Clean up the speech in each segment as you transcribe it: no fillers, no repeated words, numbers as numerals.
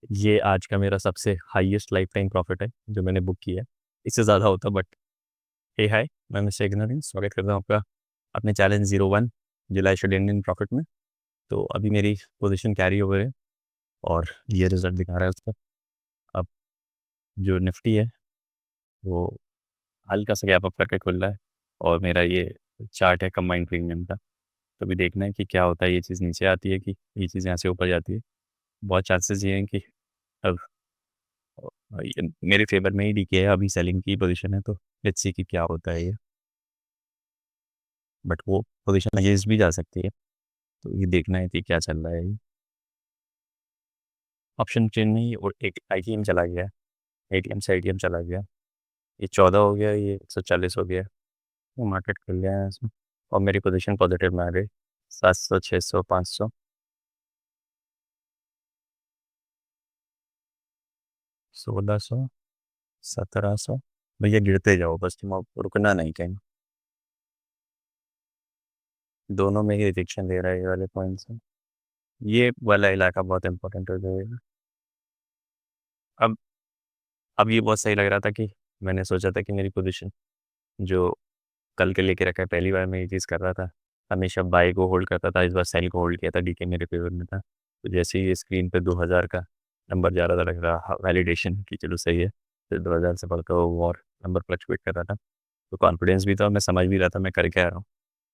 ये आज का मेरा सबसे हाईएस्ट लाइफ टाइम प्रॉफिट है जो मैंने बुक किया है। इससे ज़्यादा होता बट हे हाय, मैं मिस्टर इग्नोरेंस स्वागत करता हूँ आपका अपने चैलेंज 01 जुलाई शेड इंडियन प्रॉफिट में। तो अभी मेरी पोजीशन कैरी ओवर है और ये रिजल्ट दिखा रहा है उसका। अब जो निफ्टी है वो हल्का सा गैप अप करके खुल रहा है और मेरा ये चार्ट है कंबाइंड प्रीमियम का। तो अभी देखना है कि क्या होता है, ये चीज़ नीचे आती है कि ये चीज़ यहाँ से ऊपर जाती है। बहुत चांसेस ये हैं कि अब ये मेरे फेवर में ही डीके है, अभी सेलिंग की पोजीशन है। तो लेट्स सी कि क्या होता है ये, बट वो पोजीशन अगेंस्ट भी जा सकती है। तो ये देखना है कि क्या चल रहा है। ये ऑप्शन चेन में ही और एक आईटीएम चला गया, एटीएम से आईटीएम चला गया। ये 14 हो गया, ये 140 हो गया। वो मार्केट खुल गया है इसमें और मेरी पोजीशन पॉजिटिव में आ गई। 700, 600, 500, 1600, 1700। भैया गिरते जाओ बस, तुम अब रुकना नहीं कहीं। दोनों में ही रिजेक्शन दे रहा है ये वाले पॉइंट से। ये वाला इलाका बहुत इंपॉर्टेंट हो जाएगा। अब अब ये बहुत सही लग रहा था कि मैंने सोचा था कि मेरी पोजीशन जो कल के लेके रखा है, पहली बार मैं ये चीज़ कर रहा था। हमेशा बाई को होल्ड करता था, इस बार सेल को होल्ड किया था, डीके मेरे फेवर में था। तो जैसे ही ये स्क्रीन पे 2000 का नंबर जा रहा था, लग रहा वैलिडेशन कि चलो सही है। फिर 2000 से बढ़कर वो और नंबर फ्लक्चुएट कर रहा था। तो कॉन्फिडेंस भी था, मैं समझ भी रहा था मैं कर क्या रहा हूँ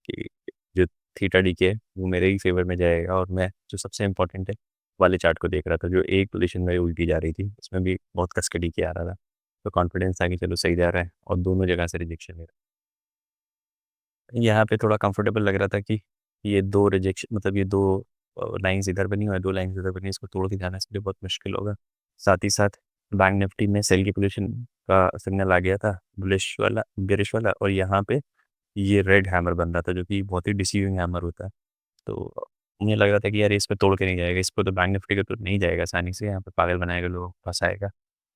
कि जो थीटा डीके है वो मेरे ही फेवर में जाएगा। और मैं जो सबसे इंपॉर्टेंट है वाले चार्ट को देख रहा था, जो एक पोजीशन मेरी उल्टी जा रही थी, उसमें भी बहुत कस के डीके आ रहा था। तो कॉन्फिडेंस था कि चलो सही जा रहा है और दोनों जगह से रिजेक्शन है। यहाँ पे थोड़ा कंफर्टेबल लग रहा था कि ये दो रिजेक्शन, मतलब ये दो लाइंस इधर बनी हुई है, दो लाइंस इधर बनी, इसको तोड़ के जाना इसके लिए बहुत मुश्किल होगा। साथ ही साथ बैंक निफ्टी में सेल की पोजीशन का सिग्नल आ गया था, बुलिश वाला बेरिश वाला, और यहाँ पे ये रेड हैमर बन रहा था जो कि बहुत ही डिसीविंग हैमर होता है। तो मुझे लग रहा था कि यार इस पे तोड़ के नहीं जाएगा, इस पे तो बैंक निफ्टी का तो नहीं जाएगा आसानी से, यहाँ पे पागल बनाएगा, लोग फंसाएगा।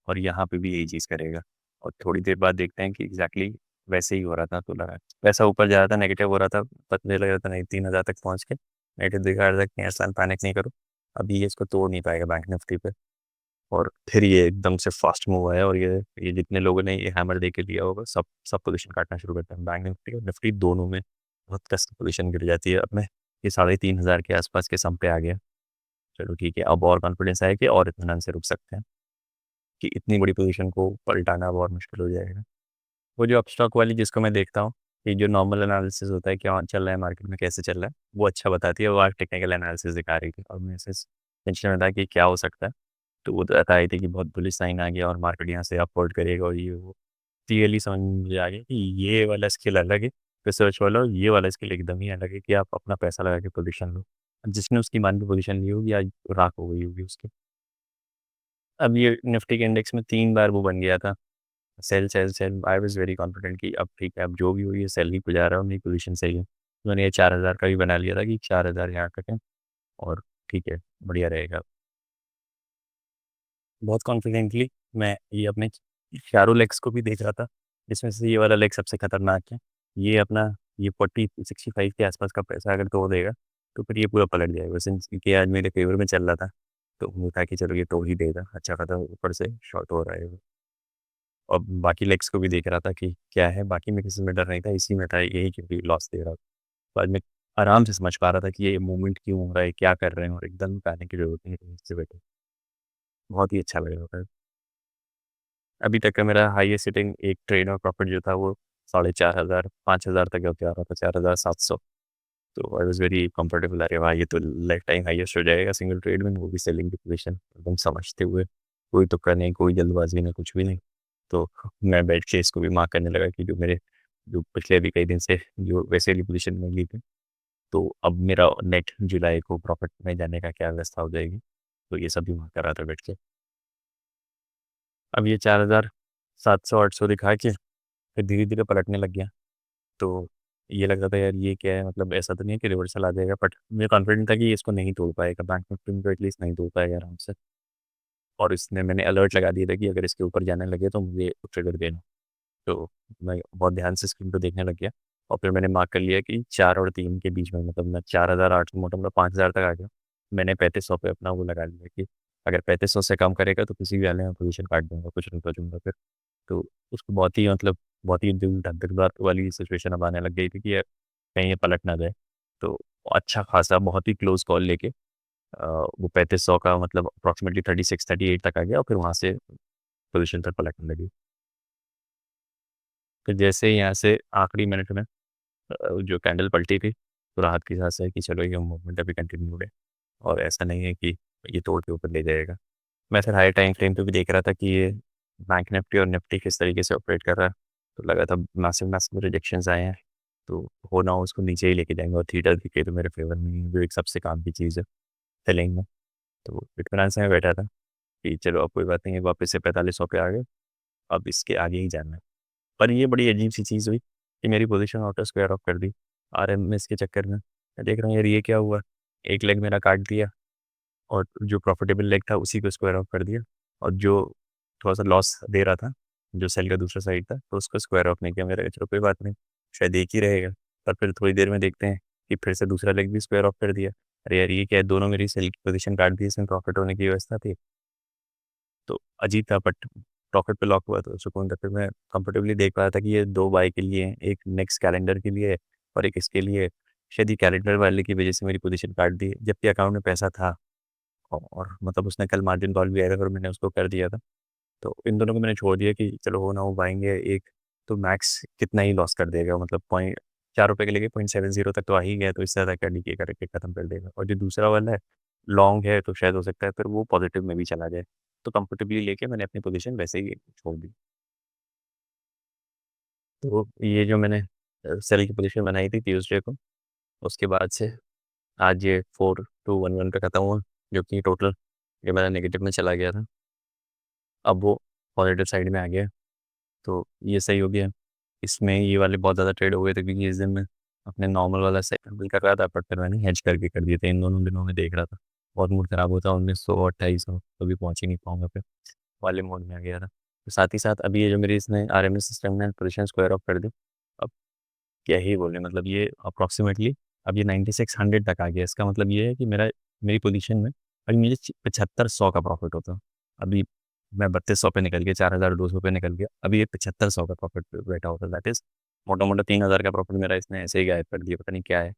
और यहाँ पे भी यही चीज़ करेगा। और थोड़ी देर बाद देखते हैं कि एग्जैक्टली वैसे ही हो रहा था। तो लगा पैसा ऊपर जा रहा था, नेगेटिव हो रहा था, पता नहीं लग रहा था नहीं 3000 तक पहुँच के नेगेटिव दिखा रहा था कि ऐसा पैनिक नहीं करो, अभी ये इसको तोड़ नहीं पाएगा बैंक निफ्टी पे। और फिर ये एकदम से फास्ट मूव आया और ये जितने लोगों ने ये हैमर दे के लिया होगा, सब सब पोजीशन काटना शुरू करते हैं। बैंक निफ्टी और निफ्टी दोनों में बहुत कस पोजीशन गिर जाती है। अब मैं ये 3500 के आसपास के सम पे आ गया। चलो ठीक है, अब और कॉन्फिडेंस आया कि और इत्मीनान से रुक सकते हैं, कि इतनी बड़ी पोजीशन को पलटाना बहुत मुश्किल हो जाएगा। वो जो अपस्टॉक वाली जिसको मैं देखता हूँ, कि जो नॉर्मल एनालिसिस होता है क्या चल रहा है मार्केट में, कैसे चल रहा है, वो अच्छा बताती है। वो आज टेक्निकल एनालिसिस दिखा रही थी और मैं ऐसे टेंशन में था कि क्या हो सकता है। तो वो बता रही थी कि बहुत बुलिश साइन आ गया और मार्केट यहाँ से अपवर्ड करेगा, और ये वो क्लियरली समझ में मुझे आ गया कि ये वाला स्किल अलग है रिसर्च वाला, और ये वाला स्किल एकदम ही अलग है कि आप अपना पैसा लगा के पोजीशन लो। जिसने उसकी मान की पोजीशन ली होगी आज राख हो गई होगी उसकी। अब ये निफ्टी के इंडेक्स में 3 बार वो बन गया था, sale sale sale. I was very confident कि अब ठीक है, अब जो भी हुई है सेल ही पे जा रहा है, मेरी पोजीशन सही है। तो मैंने ये 4000 का भी बना लिया था कि 4000 यहाँ तक है और ठीक है, बढ़िया रहेगा। बहुत कॉन्फिडेंटली मैं ये अपने चारों लेग्स को भी देख रहा था, जिसमें से ये वाला लेग सबसे खतरनाक है। ये अपना ये 40-65 के आसपास का पैसा अगर तोड़ देगा तो फिर ये पूरा पलट जाएगा, सिंस कि आज मेरे फेवर में चल रहा था। तो मुझे था कि चलो ये तोड़ ही देगा, अच्छा खासा ऊपर से शॉर्ट हो रहा है। और बाकी लेग्स को भी देख रहा था कि क्या है, बाकी में किसी में डर नहीं था, इसी में था यही क्योंकि लॉस दे रहा था। तो आज मैं आराम से समझ पा रहा था कि ये मूवमेंट क्यों हो रहा है, क्या कर रहे हैं, और एकदम पैनिक की जरूरत नहीं है इससे बैठे। बहुत ही अच्छा लगा था। अभी तक का मेरा हाईएस्ट सिटिंग एक ट्रेड और प्रॉफिट जो था वो 4500 5000 तक होते आ रहा था, 4700। तो आई वॉज वेरी कंफर्टेबल। अरे भाई ये तो लाइफ टाइम हाईएस्ट हो जाएगा सिंगल ट्रेड में, वो भी सेलिंग की पोजीशन एकदम समझते हुए, कोई तुक्का नहीं, कोई जल्दबाजी नहीं, कुछ भी नहीं। तो मैं बैठ के इसको भी मार्क करने लगा कि जो पिछले भी कई दिन से जो वैसे वाली पोजीशन में ली थी, तो अब मेरा नेट जुलाई को प्रॉफिट में जाने का क्या व्यवस्था हो जाएगी। तो ये सब भी मार्क कर रहा था बैठ के। अब ये 4700 800 दिखा के फिर धीरे धीरे पलटने लग गया। तो ये लग रहा था यार ये क्या है, मतलब ऐसा तो नहीं है कि रिवर्सल आ जाएगा, बट मुझे कॉन्फिडेंट था कि ये इसको नहीं तोड़ पाएगा, बैंक निफ्टी को एटलीस्ट नहीं तोड़ पाएगा आराम से। और इसने मैंने अलर्ट लगा दिया था कि अगर इसके ऊपर जाने लगे तो मुझे ट्रिगर देना। तो मैं बहुत ध्यान से स्क्रीन को देखने लग गया और फिर मैंने मार्क कर लिया कि 4 और 3 के बीच में, मतलब मैं 4800 मोटा मोटा 5000 तक आ गया। मैंने 3500 पे अपना वो लगा लिया कि अगर 3500 से कम करेगा तो किसी भी वाले में पोजीशन काट दूँगा, कुछ नहीं बचूँगा फिर। तो उसको बहुत ही मतलब बहुत ही दिल धक-धक वाली सिचुएशन अब आने लग गई थी कि यार कहीं ये पलट ना जाए। तो अच्छा खासा बहुत ही क्लोज़ कॉल लेके वो 3500 का मतलब अप्रॉक्सिमेटली 36-38 तक आ गया और फिर वहाँ से पोजीशन तक पलटने लगी। फिर जैसे ही यहाँ से आखिरी मिनट में जो कैंडल पलटी थी, तो राहत की सांस है कि चलो ये मूवमेंट अभी कंटिन्यू है और ऐसा नहीं है कि ये तोड़ के ऊपर ले जाएगा। मैं फिर हाई टाइम फ्रेम पे भी देख रहा था कि ये बैंक निफ्टी और निफ्टी किस तरीके से ऑपरेट कर रहा है, तो लगा था मैसिव मैसिव रिजेक्शंस आए हैं, तो हो ना हो उसको नीचे ही लेके जाएँगे और थीटा दिखे तो मेरे फेवर में ही है, जो एक सबसे काम की चीज़ है सेलिंग में। तो इत्मीनान से मैं बैठा था कि चलो अब कोई बात नहीं है, वापस से 4500 पे आ गए, अब इसके आगे ही जाना है। पर ये बड़ी अजीब-सी चीज़ हुई कि मेरी पोज़ीशन ऑटो स्क्वायर ऑफ कर दी आरएमएस के चक्कर में। मैं देख रहा हूँ यार ये क्या हुआ? एक लेग मेरा काट दिया और जो प्रॉफ़िटेबल लेग था उसी को स्क्वायर ऑफ कर दिया और जो थोड़ा-सा लॉस दे रहा था, जो सेल का दूसरा साइड था, तो उसको स्क्वायर ऑफ नहीं किया। मैंने कहा चलो कोई बात नहीं, शायद एक ही रहेगा। पर फिर थोड़ी देर में देखते हैं कि फिर से दूसरा लेग भी स्क्वायर ऑफ कर दिया। अरे यार ये क्या है? दोनों मेरी सेल की पोज़ीशन काट दी, इसमें प्रॉफ़िट होने की व्यवस्था थी। तो अजीब था बट प्रॉफ़िट पे लॉक हुआ तो सुकून था। फिर मैं कंफर्टेबली देख पा रहा था कि ये 2 बाय के लिए हैं, एक नेक्स्ट कैलेंडर के लिए है और एक इसके लिए है। शायद ये कैलेंडर वाले की वज़ह से मेरी पोज़ीशन काट दी, जबकि अकाउंट में पैसा था और मतलब उसने कल मार्जिन कॉल भी आया था और मैंने उसको कर दिया था। तो इन दोनों को मैंने छोड़ दिया कि चलो हो ना हो पाएँगे एक तो मैक्स कितना ही लॉस कर देगा मतलब पॉइंट ₹4 के लेके 0.70 तक तो आ ही गया, तो इससे ज़्यादा क्या डीके करके खत्म कर देगा और जो दूसरा वाला है, लॉन्ग है तो शायद हो सकता है फिर वो पॉज़िटिव में भी चला जाए। तो कंफर्टेबली लेके मैंने अपनी पोज़ीशन वैसे ही छोड़ दी। तो ये जो मैंने सेल की पोज़ीशन बनाई थी ट्यूज़डे को, उसके बाद से आज ये 4211 पे खत्म हुआ, जो कि टोटल ये मेरा नेगेटिव में चला गया था। अब वो पॉज़िटिव साइड में आ गया है, तो ये सही हो गया। इसमें ये वाले बहुत ज़्यादा ट्रेड हो गए थे क्योंकि इस दिन मैं अपने नॉर्मल वाला सेटअप भी कर रहा था, बट फिर मैंने हेज करके कर दिए थे। इन दोनों दिनों में देख रहा था, बहुत मूड ख़राब होता 1900 और 2800 कभी पहुँच ही नहीं पाऊँगा फिर, वाले मोड में आ गया था। तो साथ ही साथ अभी ये जो मेरी इसने आरएमएस सिस्टम ने पोज़ीशन स्क्वायर ऑफ कर दी। अब क्या ही बोलें मतलब ये अप्रॉक्सिमेटली अब ये 9600 तक आ गया। इसका मतलब ये है कि मेरी पोज़ीशन में अभी मुझे 7500 का प्रॉफ़िट होता। अभी मैं 3200 पे निकल गया, 4200 पे निकल गया। अभी ये 7500 का प्रॉफ़िट पे बैठा होता दैट इज़ मोटा-मोटा 3000 का प्रॉफ़िट मेरा इसने ऐसे ही गायब कर दिया, पता नहीं क्या है।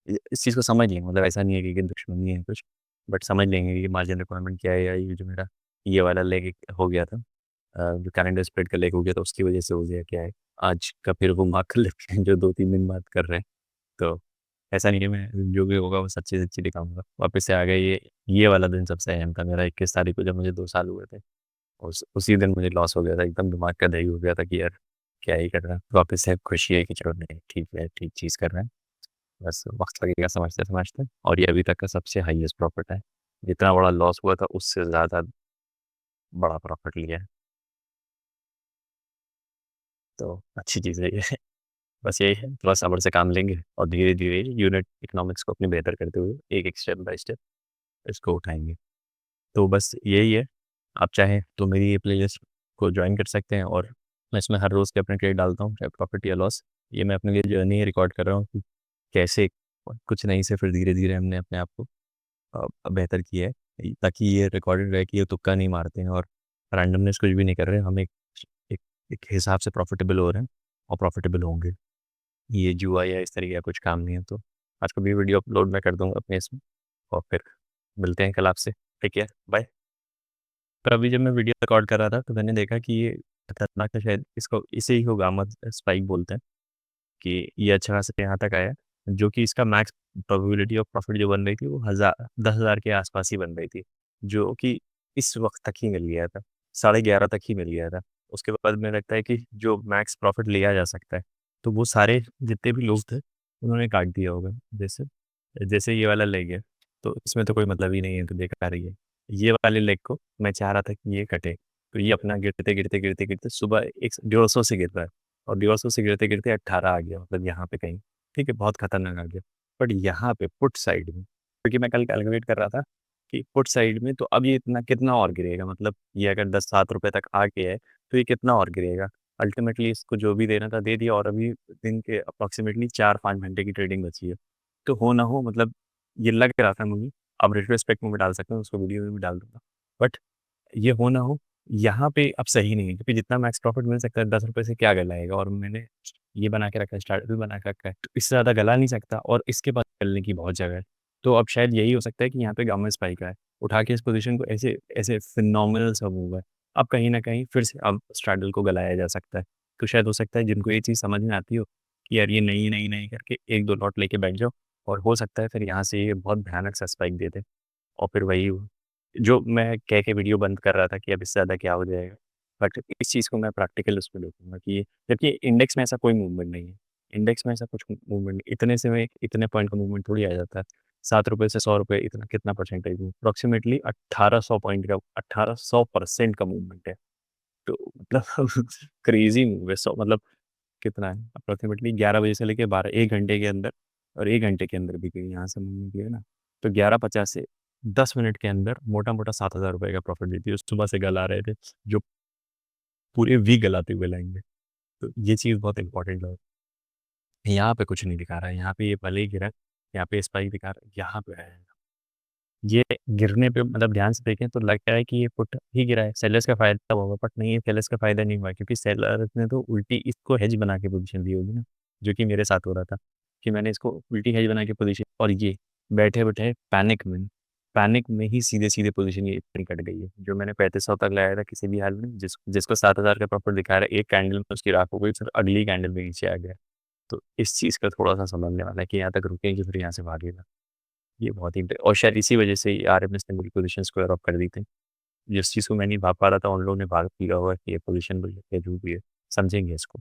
इस चीज़ को समझ लेंगे मतलब ऐसा नहीं है कि दुश्मनी है कुछ, बट समझ लेंगे कि मार्जिन रिक्वायरमेंट क्या है या ये जो मेरा ये वाला लेग एक हो गया था जो कैलेंडर स्प्रेड का लेग हो गया था उसकी वज़ह से हो गया क्या है। आज का फिर वो मार्क लेते हैं जो 2-3 दिन बाद कर रहे हैं। तो ऐसा नहीं है मैं जो भी होगा वो सच्ची-सच्ची दिखाऊँगा। वापस से आ गया ये वाला दिन सबसे अहम था मेरा 21 तारीख को जब मुझे 2 साल हुए थे। उसी दिन मुझे लॉस हो गया था, एकदम दिमाग का दही हो गया था कि यार क्या ही कर रहा है। वापस से खुशी है कि चलो नहीं ठीक है, ठीक चीज़ कर रहे हैं। बस वक़्त लगेगा समझते-समझते और ये अभी तक का सबसे हाईएस्ट प्रॉफ़िट है। जितना बड़ा लॉस हुआ था उससे ज़्यादा बड़ा प्रॉफ़िट लिया है। तो अच्छी चीज़ है ये। बस यही है थोड़ा सब्र से काम लेंगे और धीरे-धीरे यूनिट इकोनॉमिक्स को अपनी बेहतर करते हुए एक-एक स्टेप बाय स्टेप इसको उठाएँगे। तो बस यही है, आप चाहें तो मेरी ये प्लेलिस्ट को जॉइन कर सकते हैं और मैं इसमें हर रोज़ के अपने ट्रेड डालता हूँ, चाहे प्रॉफ़िट या लॉस। ये मैं अपने लिए जर्नी रिकॉर्ड कर रहा हूँ कि कैसे कुछ नहीं से फिर धीरे-धीरे हमने अपने आप को बेहतर किया है, ताकि ये रिकॉर्डेड रहे कि ये तुक्का नहीं मारते हैं और रैंडमनेस कुछ भी नहीं कर रहे हैं। हम एक एक हिसाब से प्रॉफ़िटेबल हो रहे हैं और प्रॉफ़िटेबल होंगे। ये जुआ या इस तरीके का कुछ काम नहीं है, तो आज का भी वीडियो अपलोड मैं कर दूँगा अपने इसमें और फिर मिलते हैं कल आपसे। Take care, bye. पर अभी जब मैं वीडियो रिकॉर्ड कर रहा था तो मैंने देखा कि ये खतरनाक है शायद इसको इसे ही होगामा स्पाइक बोलते हैं कि ये अच्छा खासा यहाँ तक आया, जो कि इसका मैक्स प्रोबेबिलिटी ऑफ प्रॉफ़िट जो बन रही थी वो 10,000 के आस-पास ही बन रही थी, जो कि इस वक़्त तक ही मिल गया था, 11:30 तक ही मिल गया था। उसके बाद मुझे लगता है कि जो मैक्स प्रॉफ़िट लिया जा सकता है, तो वो सारे जितने भी लोग थे, उन्होंने काट दिया होगा। जैसे जैसे ये वाला ले गया, तो इसमें तो कोई मतलब ही नहीं है, तो बेकार ही है। ये वाले लेग को मैं चाह रहा था कि ये कटे, तो ये अपना गिरते-गिरते सुबह एक 150 से गिर रहा है और 150 से गिरते-गिरते 18 आ गया मतलब यहाँ पे कहीं, ठीक है? बहुत खतरनाक आ गया। बट यहाँ पे पुट साइड में क्योंकि मैं कल कैलकुलेट कर रहा था कि पुट साइड में तो अब ये इतना कितना और गिरेगा मतलब ये अगर 10-7 रुपए तक आ गया है, तो ये कितना और गिरेगा? अल्टीमेटली इसको जो भी देना था दे दिया और अभी दिन के अप्रॉक्सिमेटली 4-5 घंटे की ट्रेडिंग बची है। तो हो ना हो मतलब ये लग रहा था मुझे आप रिट्रोस्पेक्ट में भी डाल सकते हैं, उसको वीडियो में भी डाल दूँगा। बट ये हो ना हो, यहाँ पे अब सही नहीं है क्योंकि जितना मैक्स प्रॉफ़िट मिल सकता है ₹10 से क्या गलाएगा और मैंने ये बना के रखा है, स्टार्टर भी बना के रखा है, तो इससे ज़्यादा गला नहीं सकता और इसके बाद गलने की बहुत जगह है। तो अब शायद यही हो सकता है कि यहाँ पे गामा स्पाइक आए, उठा के इस पोज़ीशन को ऐसे ऐसे फिनोमिनल सा मूव है। अब कहीं न कहीं फिर से अब स्ट्रैडल को गलाया जा सकता है। तो शायद हो सकता है जिनको ये चीज़ समझ में आती हो कि यार ये नहीं, नहीं, नहीं करके 1-2 लॉट लेके बैठ जाओ और हो सकता है फिर यहाँ से ये बहुत भयानक सा स्पाइक दे दे और फिर वही जो मैं कह के वीडियो बंद कर रहा था कि अब इससे ज़्यादा क्या हो जाएगा। बट इस चीज़ को मैं प्रैक्टिकल उसमें देखूँगा कि जबकि इंडेक्स में ऐसा कोई मूवमेंट नहीं है। इंडेक्स में ऐसा कुछ मूवमेंट नहीं, इतने से में इतने पॉइंट का मूवमेंट थोड़ी आ जाता है। ₹7 से ₹100 इतना कितना परसेंटेज है? अप्रॉक्सिमेटली 1800 पॉइंट का 1800% का मूवमेंट है। तो मतलब क्रेज़ी मूव है। सो मतलब कितना है अप्रॉक्सिमेटली 11 बजे से लेके 12 1 घंटे के अंदर और 1 घंटे के अंदर भी कहीं यहाँ से मूवमेंट लिया ना, तो 11:50 से 10 मिनट के अंदर मोटा-मोटा ₹7000 का प्रॉफ़िट देती है। सुबह से गला रहे थे, जो पूरे वीक गलाते हुए लाएँगे। तो ये चीज़ बहुत इम्पोर्टेंट है। यहाँ पे कुछ नहीं दिखा रहा है, यहाँ पे ये भले ही गिरा है, यहाँ पे स्पाइक दिखा रहा है, यहाँ पे है। ये गिरने पे मतलब ध्यान से देखें तो लगता है कि ये पुट ही गिरा है, सेलर्स का फ़ायदा हुआ बट नहीं ये सेलर्स का फ़ायदा नहीं हुआ क्योंकि सेलर्स ने तो उल्टी इसको हेज बना के पोज़ीशन ली होगी ना, जो कि मेरे साथ हो रहा था, कि मैंने इसको उल्टी हेज बना के पोज़ीशन और ये बैठे-बैठे पैनिक में ही सीधे-सीधे पोज़ीशन ये इतनी कट गई है। जो मैंने 3500 तक लगाया था किसी भी हाल में जिसको 7000 का प्रॉफ़िट दिखा रहा है, एक कैंडल में उसकी राख हो गई, फिर अगली कैंडल में नीचे आ गया। तो इस चीज़ का थोड़ा-सा समझने वाला है कि यहाँ तक रुकेंगे फिर यहाँ से भागेगा। ये बहुत ही और शायद इसी वजह से आरएमएस ने मेरी पोज़ीशन स्क्वायर ऑफ कर दी थी। जिस चीज़ को मैं नहीं भाग पा रहा था, उन लोगों ने भाग लिया होगा कि ये पोज़ीशन भी है, जो भी है, समझेंगे इसको।